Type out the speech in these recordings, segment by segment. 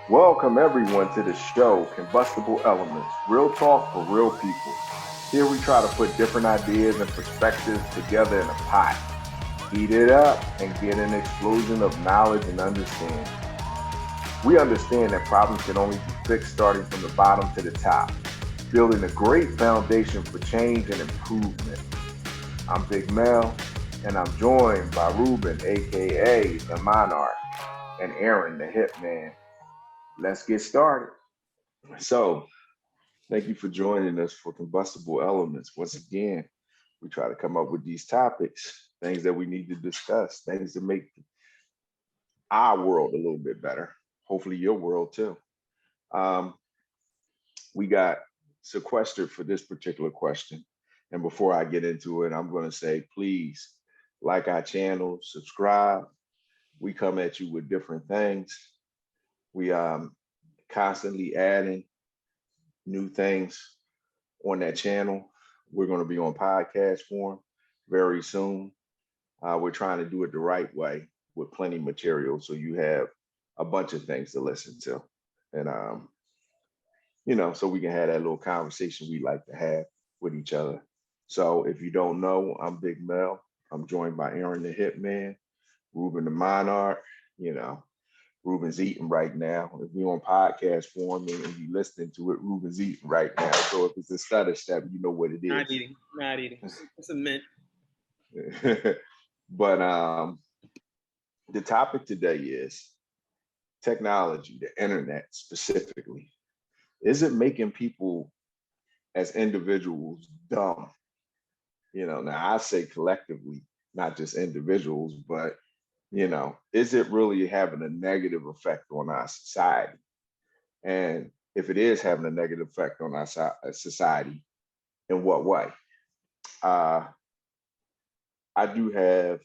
Welcome everyone to the show, Combustible Elements, real talk for real people. Here we try to put different ideas and perspectives together in a pot, heat it up, and get an explosion of knowledge and understanding. We understand that problems can only be fixed starting from the bottom to the top, building a great foundation for change and improvement. I'm Big Mel, and I'm joined by Ruben, aka the Monarch, and Aaron, the Hitman. Let's get started. So, thank you for joining us for Combustible Elements. Once again, we try to come up with these topics, things that we need to discuss, things to make our world a little bit better. Hopefully, your world too. Um, we got sequestered for this particular question. And before I get into it, I'm going to say, please like our channel, subscribe. We come at you with different things. We constantly adding new things on that channel. We're going to be on podcast form very soon. We're trying to do it the right way with plenty of material, so you have a bunch of things to listen to, and so we can have that little conversation we like to have with each other. So if you don't know, I'm Big Mel. I'm joined by Aaron the Hitman, Ruben the Monarch. You know, Ruben's eating right now. If we're on podcast form and you listening to it, Ruben's eating right now. So if it's a stutter step, you know what it Not is. eating, not eating. It's a mint. But the topic today is technology, the internet specifically. Is it making people as individuals dumb? Now I say collectively, not just individuals, but is it really having a negative effect on our society? And if it is having a negative effect on our society, in what way? Uh, I do have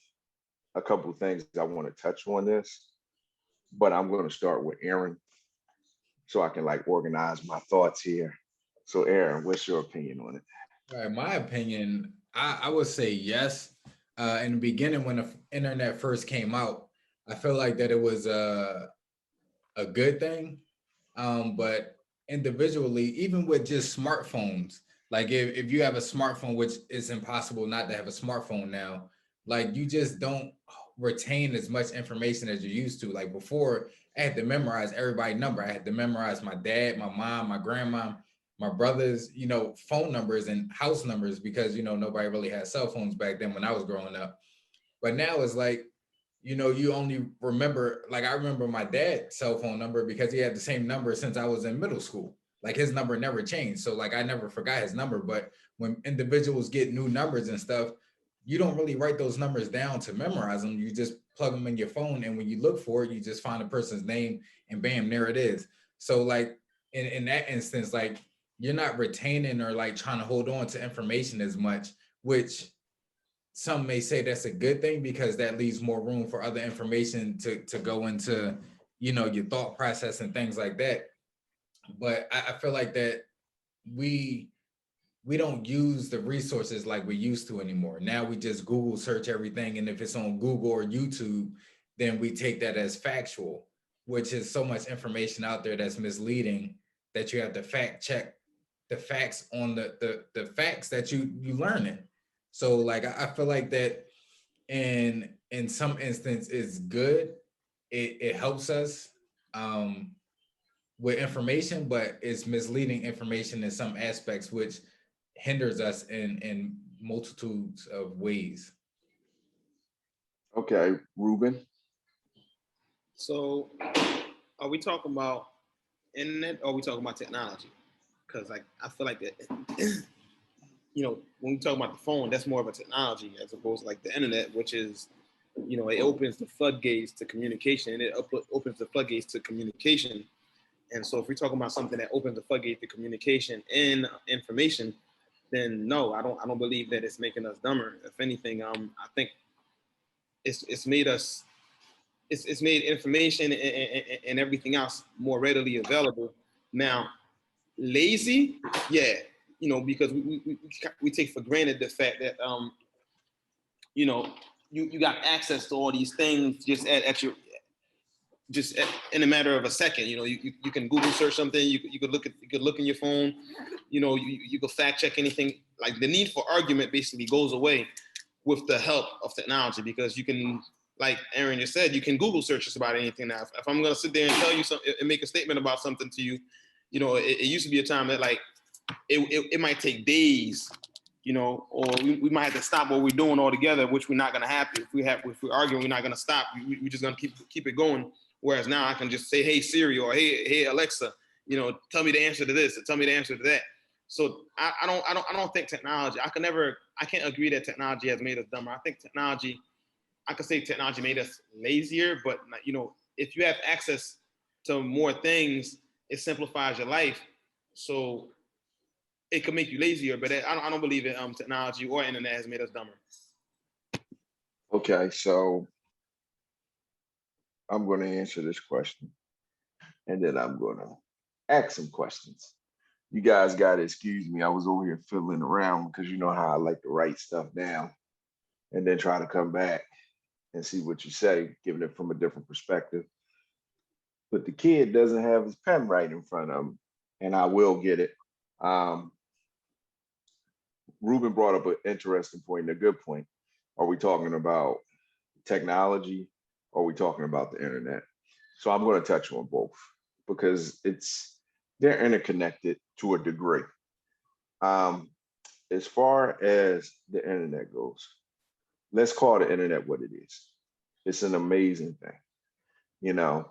a couple of things I want to touch on this, but I'm going to start with Aaron so I can like organize my thoughts here. So, Aaron, what's your opinion on it? All right, my opinion, I would say yes. In the beginning, when the internet first came out, I feel like that it was a good thing. But individually, even with just smartphones, like if you have a smartphone, which is impossible not to have a smartphone now, like you just don't retain as much information as you used to. Like before, I had to memorize everybody's number. I had to memorize my dad, my mom, my grandma, my brothers, phone numbers and house numbers because nobody really had cell phones back then when I was growing up. But now it's like, you only remember, like I remember my dad's cell phone number because he had the same number since I was in middle school. Like his number never changed. So like I never forgot his number. But when individuals get new numbers and stuff, you don't really write those numbers down to memorize them. You just plug them in your phone. And when you look for it, you just find a person's name and bam, there it is. So like in that instance, like you're not retaining or like trying to hold on to information as much, which some may say that's a good thing because that leaves more room for other information to go into your thought process and things like that. But I feel like that we we don't use the resources like we used to anymore. Now we just Google search everything, and if it's on Google or YouTube, then we take that as factual, which is so much information out there that's misleading that you have to fact check the facts on the facts that you learning. So like I feel like that in some instance is good. It helps us um with information, but it's misleading information in some aspects, which hinders us in multitudes of ways. Okay, Ruben. So, are we talking about internet or are we talking about technology? Because like I feel like that, when we talk about the phone, that's more of a technology as opposed to like the internet, which is, it opens the floodgates to communication, and it opens the floodgates to communication. And so, if we're talking about something that opens the floodgate to communication and information, then no, I don't believe that it's making us dumber. If anything, I think it's made us it's made information and everything else more readily available. Now, lazy, yeah, because we take for granted the fact that you know you got access to all these things just at your just in a matter of a second. You know, you can Google search something. You could look in your phone. You know, you could fact check anything. Like the need for argument basically goes away with the help of technology, because you can, like Aaron just said, you can Google search just about anything now. If I'm gonna sit there and tell you something and make a statement about something to you, you know, it used to be a time that like it might take days, you know, or we might have to stop what we're doing altogether, which we're not gonna happen. If we're arguing, we're not gonna stop. We're just gonna keep it going. Whereas now I can just say, hey Siri, or hey Alexa, you know, tell me the answer to this, or tell me the answer to that. So I don't think technology. I can't agree that technology has made us dumber. I think I could say technology made us lazier, but you know, if you have access to more things, it simplifies your life. So it could make you lazier, but I don't believe that technology or internet has made us dumber. Okay, so I'm going to answer this question, and then I'm going to ask some questions. You guys got to excuse me. I was over here fiddling around because you know how I like to write stuff down and then try to come back and see what you say, giving it from a different perspective. But the kid doesn't have his pen right in front of him, and I will get it. Ruben brought up an interesting point and a good point. Are we talking about technology, or are we talking about the internet? So I'm going to touch on both because they're interconnected to a degree. As far as the internet goes, let's call the internet what it is. It's an amazing thing. You know,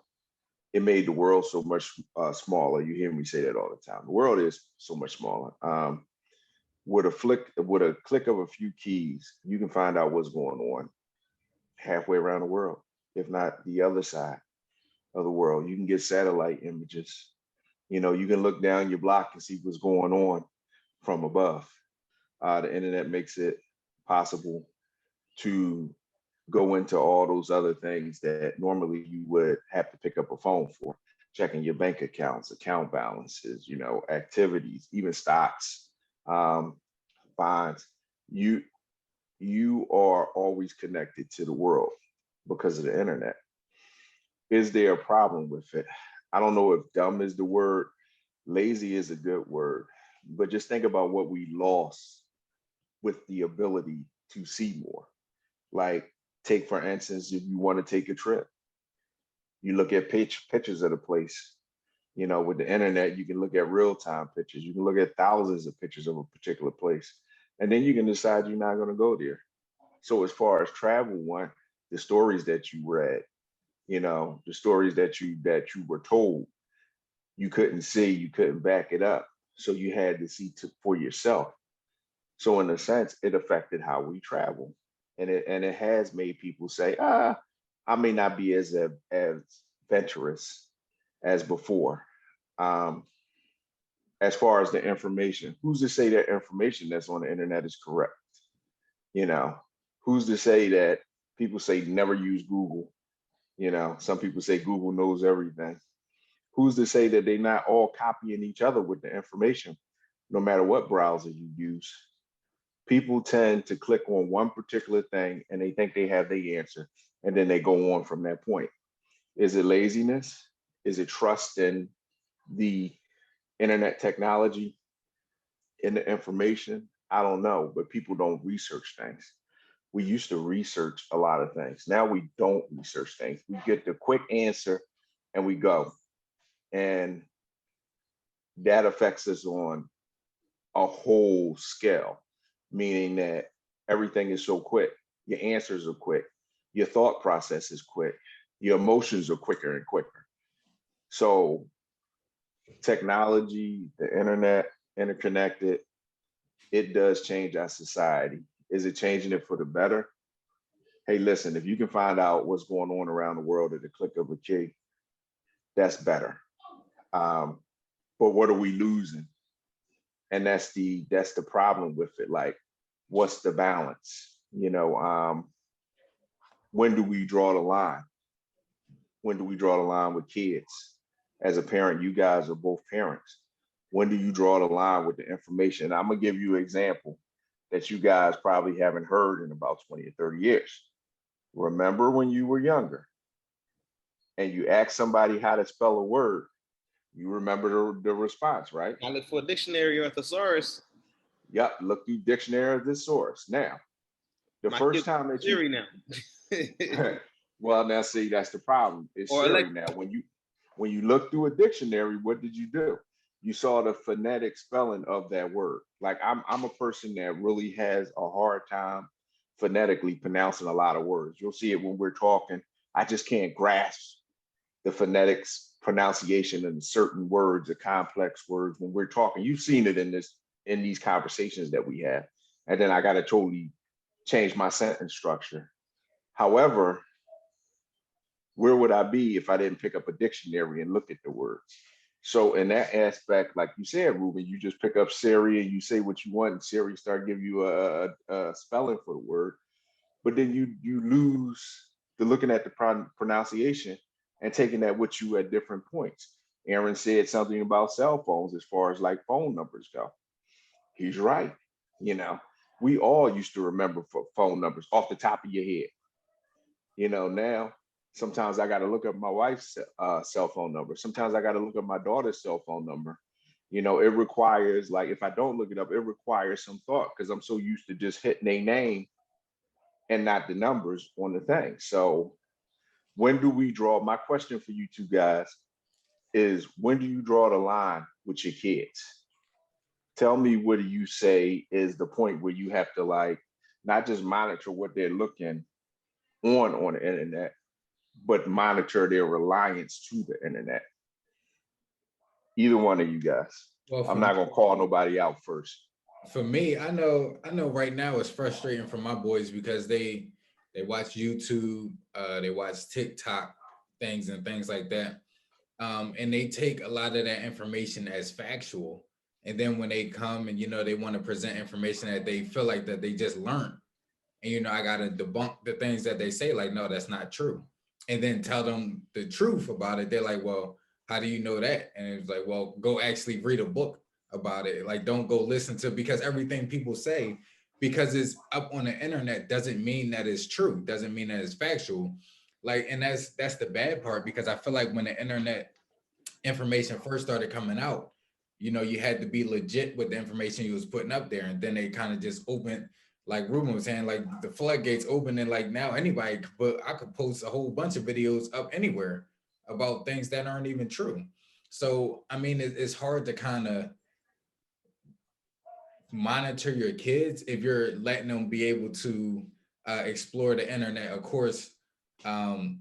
it made the world so much smaller. You hear me say that all the time. The world is so much smaller. With a click of a few keys, you can find out what's going on halfway around the world, if not the other side of the world. You can get satellite images. You know, you can look down your block and see what's going on from above. The internet makes it possible to go into all those other things that normally you would have to pick up a phone for, checking your bank accounts, account balances, you know, activities, even stocks, bonds. You are always connected to the world because of the internet. Is there a problem with it? I don't know if dumb is the word, lazy is a good word, but just think about what we lost with the ability to see more. Like, take for instance, if you want to take a trip, you look at pictures of the place. You know, with the internet, you can look at real-time pictures. You can look at thousands of pictures of a particular place, and then you can decide you're not going to go there. So as far as travel went, the stories that you read, you know, the stories that you were told, you couldn't see, you couldn't back it up. So you had to see for yourself. So in a sense, it affected how we travel. And it has made people say, I may not be as adventurous as before. As far as the information, who's to say that information that's on the internet is correct? You know, who's to say that people say never use Google? You know, some people say Google knows everything. Who's to say that they're not all copying each other with the information, no matter what browser you use? People tend to click on one particular thing and they think they have the answer, and then they go on from that point. Is it laziness? Is it trust in the internet technology, in the information? I don't know, but people don't research things. We used to research a lot of things. Now we don't research things. We get the quick answer and we go. And that affects us on a whole scale, meaning that everything is so quick. Your answers are quick. Your thought process is quick. Your emotions are quicker and quicker. So technology, the internet, interconnected, it does change our society. Is it changing it for the better? Hey, listen, if you can find out what's going on around the world at the click of a key, that's better. But what are we losing? And that's the problem with it. Like, what's the balance? You know, when do we draw the line? When do we draw the line with kids? As a parent, you guys are both parents. When do you draw the line with the information? I'm gonna give you an example that you guys probably haven't heard in about 20 or 30 years. Remember when you were younger, and you ask somebody how to spell a word, you remember the response, right? I look for a dictionary or a thesaurus. Yep, look through dictionary or thesaurus. Now, the My first kids time that Siri now. well, now see, that's the problem. It's Or Siri like, now. When you look through a dictionary, what did you do? You saw the phonetic spelling of that word. Like I'm a person that really has a hard time phonetically pronouncing a lot of words. You'll see it when we're talking. I just can't grasp the phonetics pronunciation in certain words or complex words when we're talking. You've seen it in these conversations that we have. And then I got to totally change my sentence structure. However, where would I be if I didn't pick up a dictionary and look at the words? So in that aspect, like you said, Ruben, you just pick up Siri and you say what you want, and Siri start giving you a spelling for the word. But then you lose the looking at the pronunciation and taking that with you at different points. Aaron said something about cell phones as far as like phone numbers go. He's right. You know, we all used to remember phone numbers off the top of your head. Now sometimes I got to look up my wife's cell phone number. Sometimes I got to look up my daughter's cell phone number. It requires, like, if I don't look it up, it requires some thought because I'm so used to just hitting a name and not the numbers on the thing. So when do we draw? My question for you two guys is, when do you draw the line with your kids? Tell me, what do you say is the point where you have to, like, not just monitor what they're looking on the internet, but monitor their reliance to the internet? Either one of you guys. Well, I'm not gonna call nobody out first. for me, I know right now it's frustrating for my boys because they watch YouTube, they watch TikTok things and things like that. And they take a lot of that information as factual. And then when they come and they want to present information that they feel like that they just learned, and I gotta debunk the things that they say, like, no, that's not true. And then tell them the truth about it. They're like, well, how do you know that? And it's like, well, go actually read a book about it. Like, don't go listen to, because everything people say, because it's up on the internet, doesn't mean that it's true, doesn't mean that it's factual. Like, and that's the bad part, because I feel like when the internet information first started coming out, you had to be legit with the information you was putting up there. And then they kind of just opened, like Ruben was saying, like the floodgates open, and like now anybody could I could post a whole bunch of videos up anywhere about things that aren't even true. So, I mean, it's hard to kind of monitor your kids if you're letting them be able to explore the internet. Of course, um,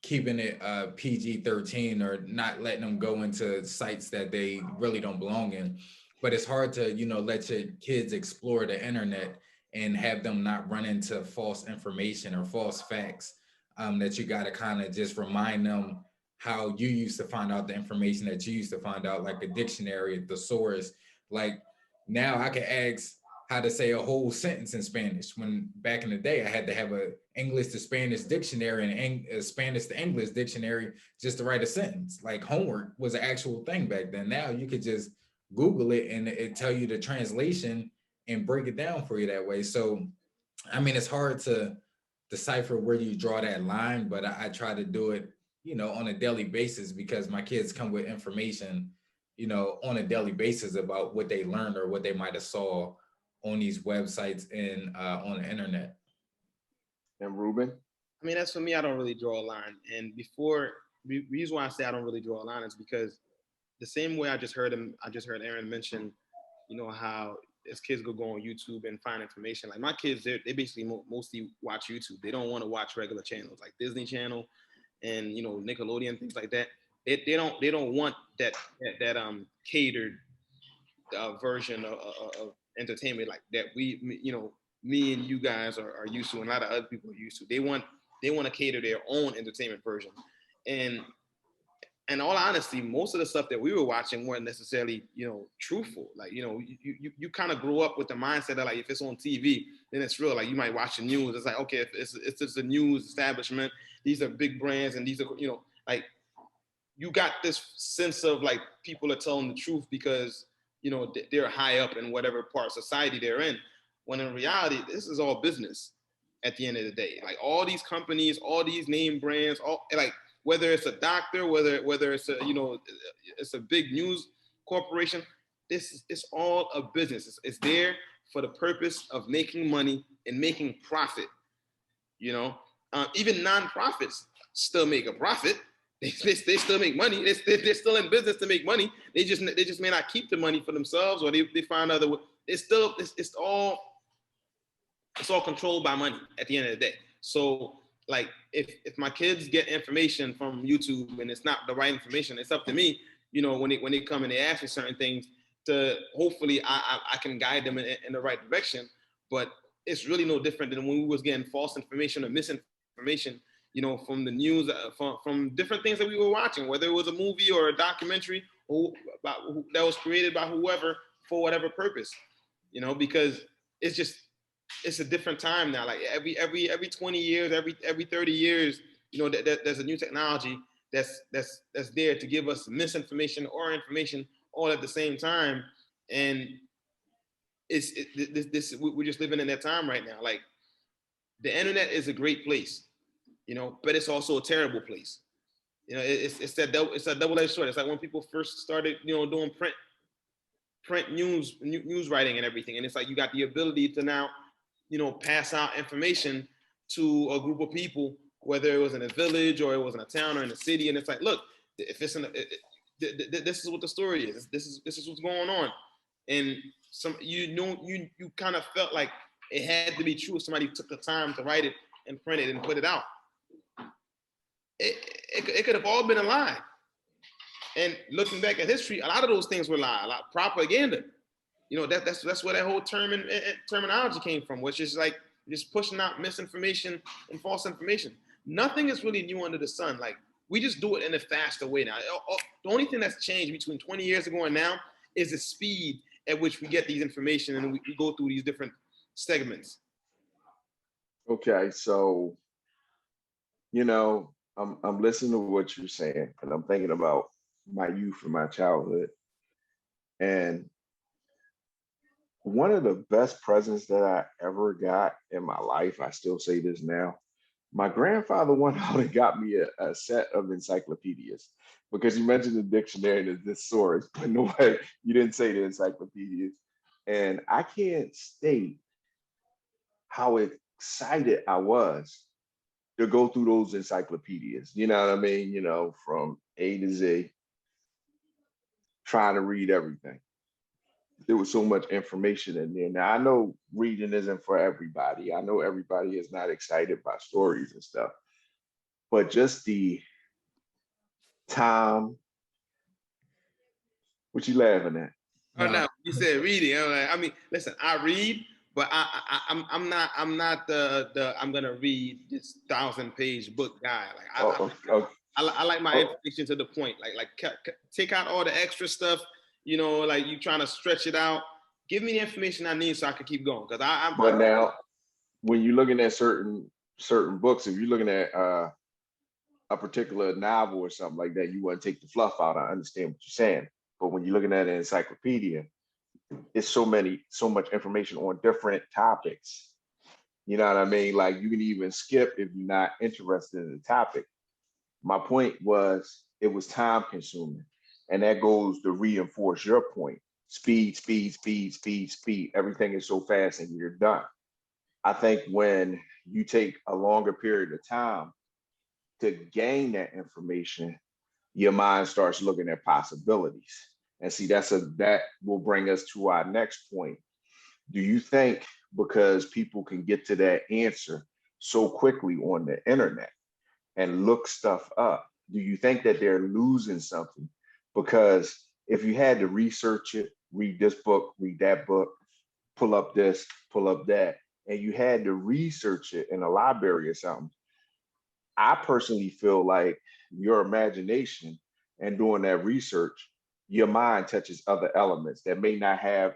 keeping it PG-13, or not letting them go into sites that they really don't belong in. But it's hard to, let your kids explore the internet and have them not run into false information or false facts, that you got to kind of just remind them how you used to find out the information that you used to find out, like a dictionary, a thesaurus. Like, now I can ask how to say a whole sentence in Spanish, when back in the day I had to have a English to Spanish dictionary and a Spanish to English dictionary just to write a sentence. Like, homework was an actual thing back then. Now you could just Google it and it tell you the translation and break it down for you that way. So, I mean, it's hard to decipher where you draw that line, but I try to do it, on a daily basis, because my kids come with information, on a daily basis about what they learned or what they might have saw on these websites and on the internet. And Ruben? I mean, as for me, I don't really draw a line. And the reason why I say I don't really draw a line is because the same way I just heard Aaron mention, how his kids go on YouTube and find information. Like, my kids, they basically mostly watch YouTube. They don't want to watch regular channels like Disney Channel and Nickelodeon, things like that. They don't want that catered version of entertainment like that me and you guys are used to, and a lot of other people are used to. They want to cater their own entertainment version. And all honesty, most of the stuff that we were watching weren't necessarily, truthful. Like, you kind of grew up with the mindset that, like, if it's on TV, then it's real. Like, you might watch the news. It's like, okay, if it's just a news establishment, these are big brands, and these are, like, you got this sense of, like, people are telling the truth because, they're high up in whatever part of society they're in. When in reality, this is all business at the end of the day. Like, all these companies, all these name brands, all, like, whether it's a doctor, whether it's a, it's a big news corporation. This is all a business. It's there for the purpose of making money and making profit. Even nonprofits still make a profit. They still make money. They're still in business to make money. They just may not keep the money for themselves, or they find other. It's all controlled by money at the end of the day. So like if my kids get information from YouTube and it's not the right information, it's up to me. When they come and they ask me certain things, to hopefully I can guide them in the right direction. But it's really no different than when we was getting false information or misinformation, from the news, from different things that we were watching, whether it was a movie or a documentary that was created by whoever for whatever purpose, because it's a different time now. Like every 20 years, every 30 years, there's a new technology that's there to give us misinformation or information all at the same time. And we're just living in that time right now. Like the internet is a great place, but it's also a terrible place. It's a double-edged sword. It's like when people first started, doing print news writing and everything. And it's like you got the ability to now, pass out information to a group of people, whether it was in a village or it was in a town or in a city. And it's like, look, if it's this is what the story is. This is what's going on. And you kind of felt like it had to be true if somebody took the time to write it and print it and put it out. It could have all been a lie. And looking back at history, a lot of those things were lie, a lot of propaganda. That's where that whole terminology came from, which is like just pushing out misinformation and false information. Nothing is really new under the sun. Like we just do it in a faster way now. The only thing that's changed between 20 years ago and now is the speed at which we get these information and we go through these different segments. Okay, so I'm listening to what you're saying, and I'm thinking about my youth and my childhood. And one of the best presents that I ever got in my life, I still say this now, my grandfather went out and got me a set of encyclopedias, because you mentioned the dictionary and the thesaurus, but no way, you didn't say the encyclopedias. And I can't state how excited I was to go through those encyclopedias. You know what I mean? From A to Z, trying to read everything. There was so much information in there. Now, I know reading isn't for everybody. I know everybody is not excited by stories and stuff, but just the time. What you laughing at? Oh no, you said reading. Listen, I read, but I'm not the I'm gonna read this 1,000-page book guy. Like I like my information to the point. Like take out all the extra stuff. Like you trying to stretch it out. Give me the information I need so I can keep going. Because But now, when you're looking at certain books, if you're looking at a particular novel or something like that, you want to take the fluff out. I understand what you're saying. But when you're looking at an encyclopedia, it's so much information on different topics. You know what I mean? Like you can even skip if you're not interested in the topic. My point was it was time consuming. And that goes to reinforce your point. Speed, speed, speed, speed, speed. Everything is so fast and you're done. I think when you take a longer period of time to gain that information, your mind starts looking at possibilities. And see, that will bring us to our next point. Do you think because people can get to that answer so quickly on the internet and look stuff up, do you think that they're losing something? Because if you had to research it, read this book, read that book, pull up this, pull up that, and you had to research it in a library or something, I personally feel like your imagination and doing that research, your mind touches other elements that may not have,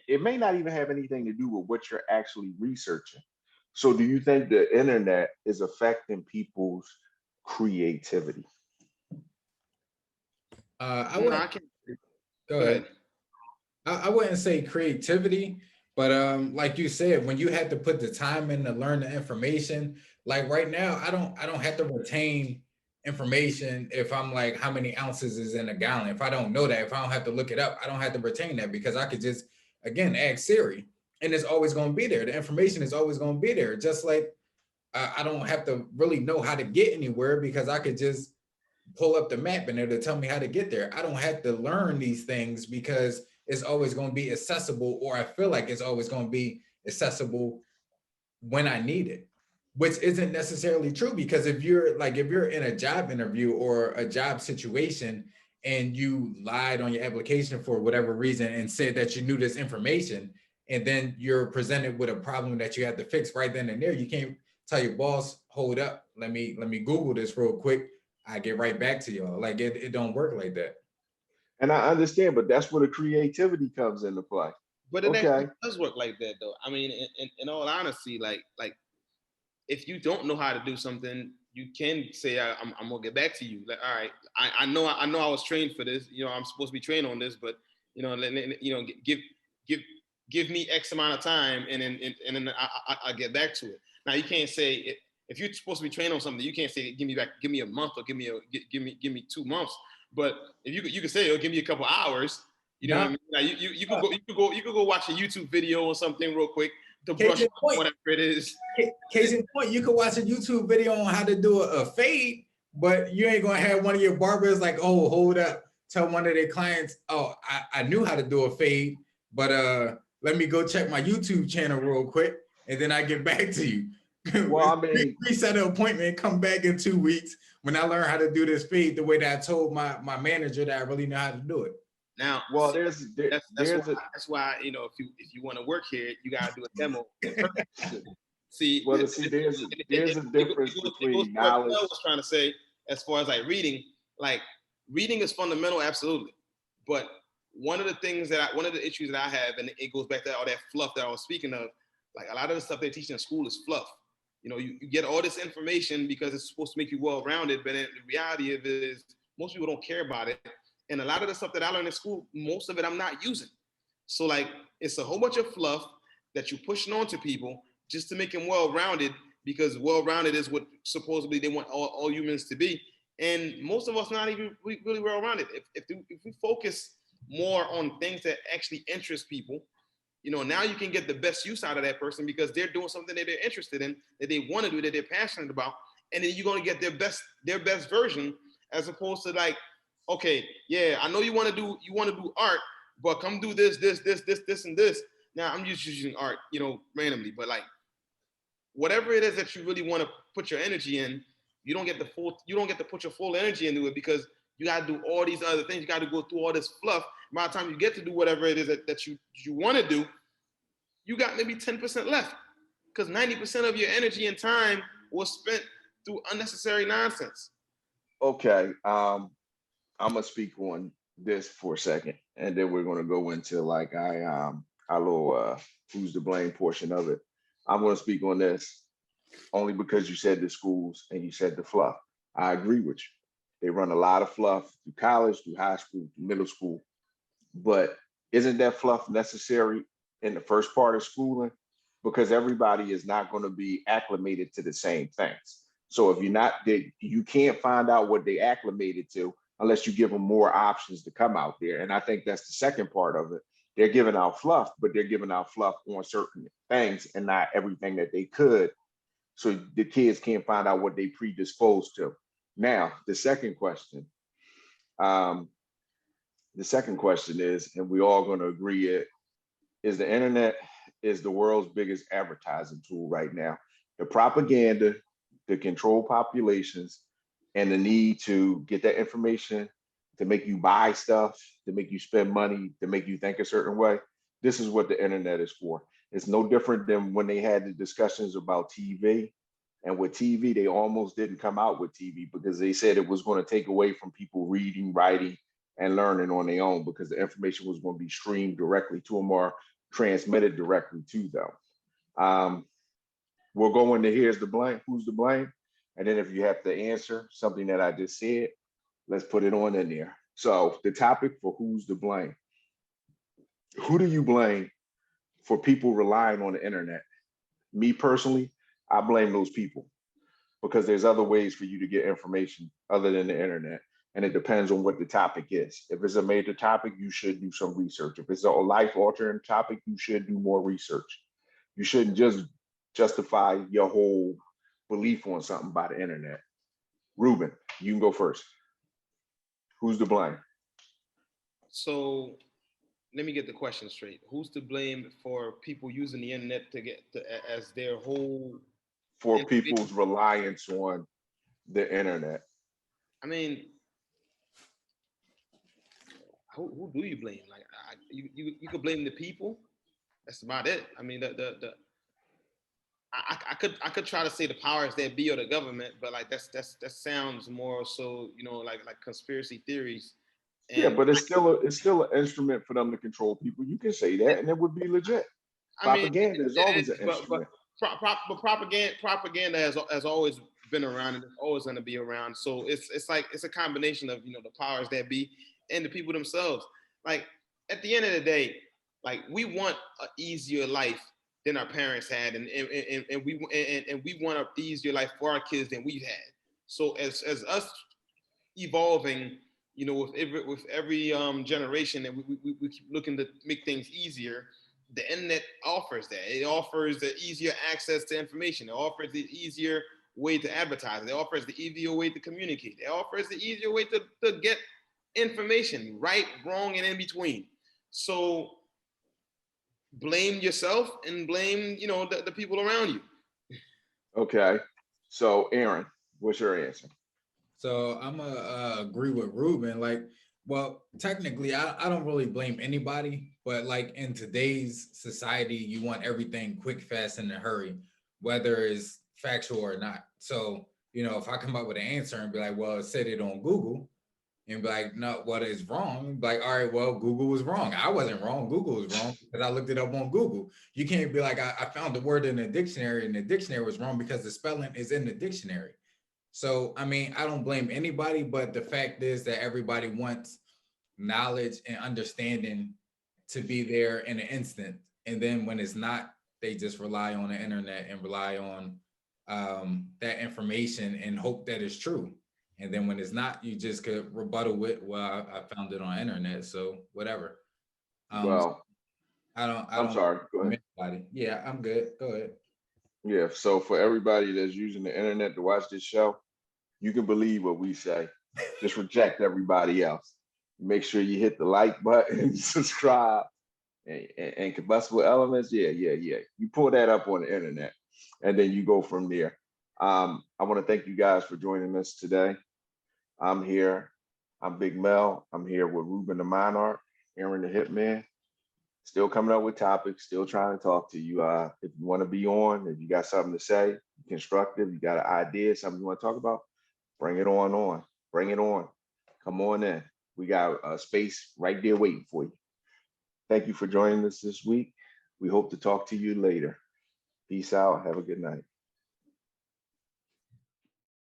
it may not even have anything to do with what you're actually researching. So do you think the internet is affecting people's creativity? I wouldn't, go ahead. I wouldn't say creativity, but like you said, when you had to put the time in to learn the information, like right now, I don't have to retain information if I'm like, how many ounces is in a gallon? If I don't know that, if I don't have to look it up, I don't have to retain that because I could just, again, ask Siri and it's always going to be there. The information is always going to be there. Just like I don't have to really know how to get anywhere because I could just pull up the map and it'll tell me how to get there. I don't have to learn these things because it's always going to be accessible, or I feel like it's always going to be accessible when I need it, which isn't necessarily true because if you're in a job interview or a job situation and you lied on your application for whatever reason and said that you knew this information, and then you're presented with a problem that you have to fix right then and there, you can't tell your boss, hold up, let me Google this real quick. I get right back to y'all. Like it don't work like that. And I understand, but that's where the creativity comes into play. But it Okay. actually does work like that, though. I mean, in all honesty, like if you don't know how to do something, you can say, I'm gonna get back to you. Like, all right, I know I was trained for this. You know, I'm supposed to be trained on this, but you know, give me X amount of time, and then I get back to it. Now you can't say if you're supposed to be trained on something, you can't say give me a month or give me 2 months. But if you could say, oh, give me a couple hours. You know what I mean? Now, you could go watch a YouTube video or something real quick to brush up whatever it is. Case in point, you could watch a YouTube video on how to do a fade, but you ain't gonna have one of your barbers like, oh, hold up, tell one of their clients, oh, I knew how to do a fade, but let me go check my YouTube channel real quick, and then I get back to you. Well, I mean, reset an appointment, come back in 2 weeks when I learn how to do this fade the way that I told my manager that I really know how to do it. Now, well, that's why you know if you want to work here, you gotta do a demo. See, well, there's a difference between knowledge. I was trying to say, as far as like reading is fundamental, absolutely. But one of the issues that I have, and it goes back to all that fluff that I was speaking of. Like a lot of the stuff they teach in school is fluff. You know, you get all this information because it's supposed to make you well-rounded, but the reality of it is most people don't care about it. And a lot of the stuff that I learned in school, most of it I'm not using. So like, it's a whole bunch of fluff that you're pushing on to people just to make them well-rounded, because well-rounded is what supposedly they want all humans to be. And most of us not even really well-rounded. If we focus more on things that actually interest people, you know, now you can get the best use out of that person because they're doing something that they're interested in, that they want to do, that they're passionate about, and then you're going to get their best version, as opposed to like, okay, yeah, I know you want to do art, but come do this, and this. Now I'm just using art, you know, randomly, but like whatever it is that you really want to put your energy in, you don't get to put your full energy into it because you got to do all these other things. You got to go through all this fluff. By the time you get to do whatever it is that you want to do, you got maybe 10% left, because 90% of your energy and time was spent through unnecessary nonsense. Okay, I'm gonna speak on this for a second, and then we're gonna go into like our little who's to blame portion of it. I'm gonna speak on this only because you said the schools and you said the fluff. I agree with you. They run a lot of fluff through college, through high school, through middle school. But isn't that fluff necessary in the first part of schooling? Because everybody is not going to be acclimated to the same things. So if you're not, you can't find out what they acclimated to unless you give them more options to come out there. And I think that's the second part of it. They're giving out fluff, but they're giving out fluff on certain things and not everything that they could. So the kids can't find out what they predisposed to. Now, the second question is, and we all going to agree is the internet is the world's biggest advertising tool right now. The propaganda, the control populations, and the need to get that information to make you buy stuff, to make you spend money, to make you think a certain way. This is what the internet is for. It's no different than when they had the discussions about TV. And with TV, they almost didn't come out with TV because they said it was going to take away from people reading, writing, and learning on their own, because the information was going to be streamed directly to them or transmitted directly to them. We'll go into here's the blame, who's to blame. And then if you have to answer something that I just said, let's put it on in there. So the topic for who's to blame. Who do you blame for people relying on the internet? Me personally, I blame those people. because there's other ways for you to get information other than the internet. And it depends on what the topic is. If it's a major topic, you should do some research. If it's a life altering topic, you should do more research. You shouldn't just justify your whole belief on something by the internet. Ruben, you can go first. Who's to blame? So let me get the question straight. Who's to blame for people using the internet to get as their whole For people's reliance on the internet. I mean, who do you blame? Like, you could blame the people. That's about it. I mean, I could try to say the powers that be or the government, but like that sounds more so, you know, like conspiracy theories. And yeah, but it's still an instrument for them to control people. You can say that, and it would be legit. Propaganda is always an instrument. But propaganda has always been around, and it's always going to be around. So it's like it's a combination of, you know, the powers that be and the people themselves. Like at the end of the day, like we want an easier life than our parents had, and we want an easier life for our kids than we've had. So as us evolving, you know, with every generation, and we keep looking to make things easier. The internet offers that. It offers the easier access to information. It offers the easier way to advertise. It offers the easier way to communicate. It offers the easier way to get information, right, wrong, and in between. So blame yourself and blame, you know, the people around you. Okay. So Aaron, what's your answer? So I'm gonna agree with Ruben. Like, well, technically, I don't really blame anybody, but like in today's society, you want everything quick, fast, and in a hurry, whether it's factual or not. So, you know, if I come up with an answer and be like, well, it said it on Google, and be like, no, what is wrong? Be like, all right, well, Google was wrong. I wasn't wrong. Google was wrong because I looked it up on Google. You can't be like, I found the word in the dictionary and the dictionary was wrong because the spelling is in the dictionary. So, I mean, I don't blame anybody, but the fact is that everybody wants knowledge and understanding to be there in an instant. And then when it's not, they just rely on the internet and rely on that information and hope that it's true. And then when it's not, you just could rebuttal with, well, I found it on internet, so whatever. Well, I'm sorry. Go ahead. Anybody. Yeah, I'm good. Go ahead. Yeah. So for everybody that's using the internet to watch this show, you can believe what we say. Just reject everybody else. Make sure you hit the like button, subscribe, and combustible elements. Yeah. You pull that up on the internet, and then you go from there. I want to thank you guys for joining us today. I'm here. I'm Big Mel. I'm here with Ruben the Monarch, Aaron the Hitman. Still coming up with topics, still trying to talk to you. If you want to be on, if you got something to say, constructive, you got an idea, something you want to talk about, bring it on. Bring it on. Come on in. We got a space right there waiting for you. Thank you for joining us this week. We hope to talk to you later. Peace out. Have a good night.